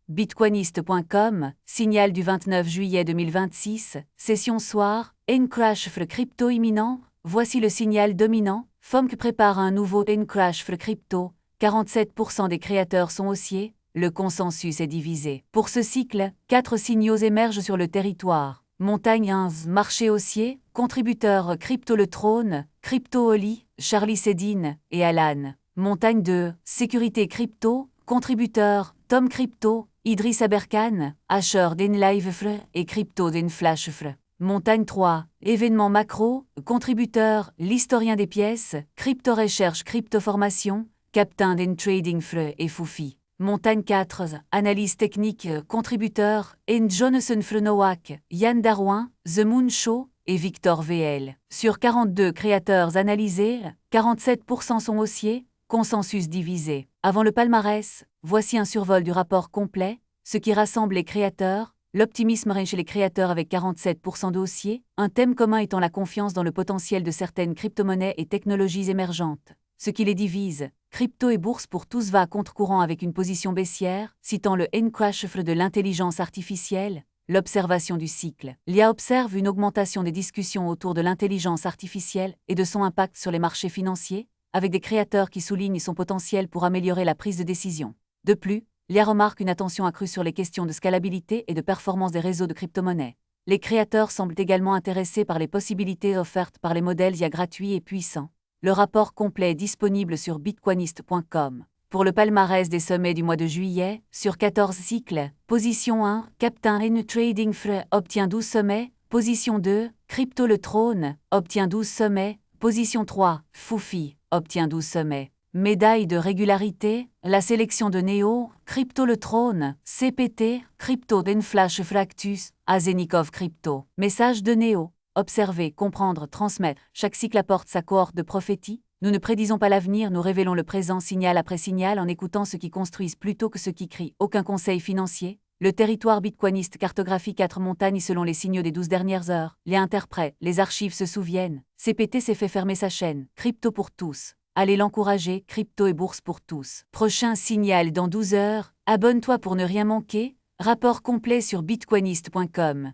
Bitcoinist.com, signal du 29 juillet 2026, session soir, N-Crash crypto imminent, voici le signal dominant, FOMC prépare un nouveau N-Crash crypto, 47% des créateurs sont haussiers, le consensus est divisé. Pour ce cycle, 4 signaux émergent sur le territoire. Montagne 1, marché haussier, contributeurs Crypto le Trône, Crypto Oli, Charlie Sedin et Alan. Montagne 2, sécurité crypto, contributeurs Tom Crypto, Idriss Aberkan, Asher d'Enlive et Crypto d'Enflash. Montagne 3, événements macro, contributeurs, l'historien des pièces, Crypto Recherche Crypto Formation, Captain d'Entrading et Foufi. Montagne 4, analyse technique, contributeurs, N. Jonathan Nowak, Yann Darwin, The Moon Show et Victor VL. Sur 42 créateurs analysés, 47% sont haussiers, consensus divisé. Avant le palmarès, voici un survol du rapport complet, ce qui rassemble les créateurs. L'optimisme règne chez les créateurs avec 47% de haussiers, un thème commun étant la confiance dans le potentiel de certaines crypto-monnaies et technologies émergentes. Ce qui les divise, crypto et bourse pour tous va à contre-courant avec une position baissière, citant le N-Crash de l'intelligence artificielle, l'observation du cycle. L'IA observe une augmentation des discussions autour de l'intelligence artificielle et de son impact sur les marchés financiers, avec des créateurs qui soulignent son potentiel pour améliorer la prise de décision. De plus, l'IA remarque une attention accrue sur les questions de scalabilité et de performance des réseaux de crypto-monnaies. Les créateurs semblent également intéressés par les possibilités offertes par les modèles IA gratuits et puissants. Le rapport complet est disponible sur bitcoinist.com. Pour le palmarès des sommets du mois de juillet, sur 14 cycles, position 1, Captain N Trading obtient 12 sommets, position 2, Crypto le Trône, obtient 12 sommets, position 3, Foufi, obtient 12 sommets. Médaille de régularité, la sélection de Neo, Crypto le Trône, CPT, Crypto d'Enflash Fractus, Azenikov Crypto. Message de Neo. Observer, comprendre, transmettre. Chaque cycle apporte sa cohorte de prophétie. Nous ne prédisons pas l'avenir, nous révélons le présent signal après signal en écoutant ceux qui construisent plutôt que ceux qui crient. Aucun conseil financier. Le territoire bitcoiniste cartographie 4 montagnes selon les signaux des 12 dernières heures. Les interprètes, les archives se souviennent. CPT s'est fait fermer sa chaîne. Crypto pour tous. Allez l'encourager, crypto et bourse pour tous. Prochain signal dans 12 heures. Abonne-toi pour ne rien manquer. Rapport complet sur bitcoinist.com.